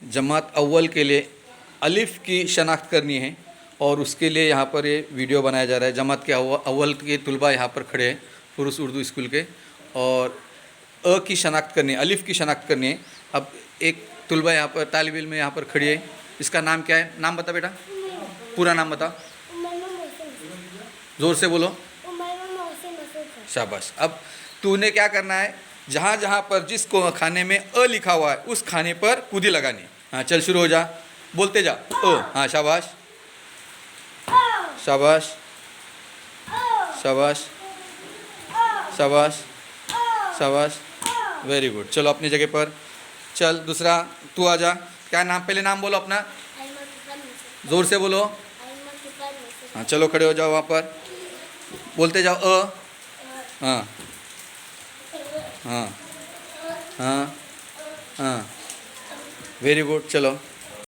जमात अव्वल के लिए अलिफ़ की शनाख्त करनी है और उसके लिए यहाँ पर ये वीडियो बनाया जा रहा है। जमात के अव्वल के तुलबा यहाँ पर खड़े हैं, पुरुष उर्दू स्कूल के, और अ की शनाख्त करनी है, अलिफ़ की शनाख्त करनी है। अब एक तुलबा यहाँ पर, तालिब इल्म यहाँ पर खड़ी है। इसका नाम क्या है? नाम बता बेटा, पूरा नाम बता, ज़ोर से बोलो। शाबाश। अब तूने क्या करना है, जहाँ जहाँ पर जिस खाने में अ लिखा हुआ है उस खाने पर कूदी लगानी। हाँ चल शुरू हो जा, बोलते जा। हाँ शाबाश शाबाश शाबाश शाबाश शाबाश, वेरी गुड। चलो अपनी जगह पर चल। दूसरा तू आ जा। क्या नाम, पहले नाम बोलो अपना, ज़ोर से बोलो। हाँ चलो खड़े हो जाओ वहाँ पर, बोलते जाओ। हाँ हाँ हाँ हाँ, वेरी गुड। चलो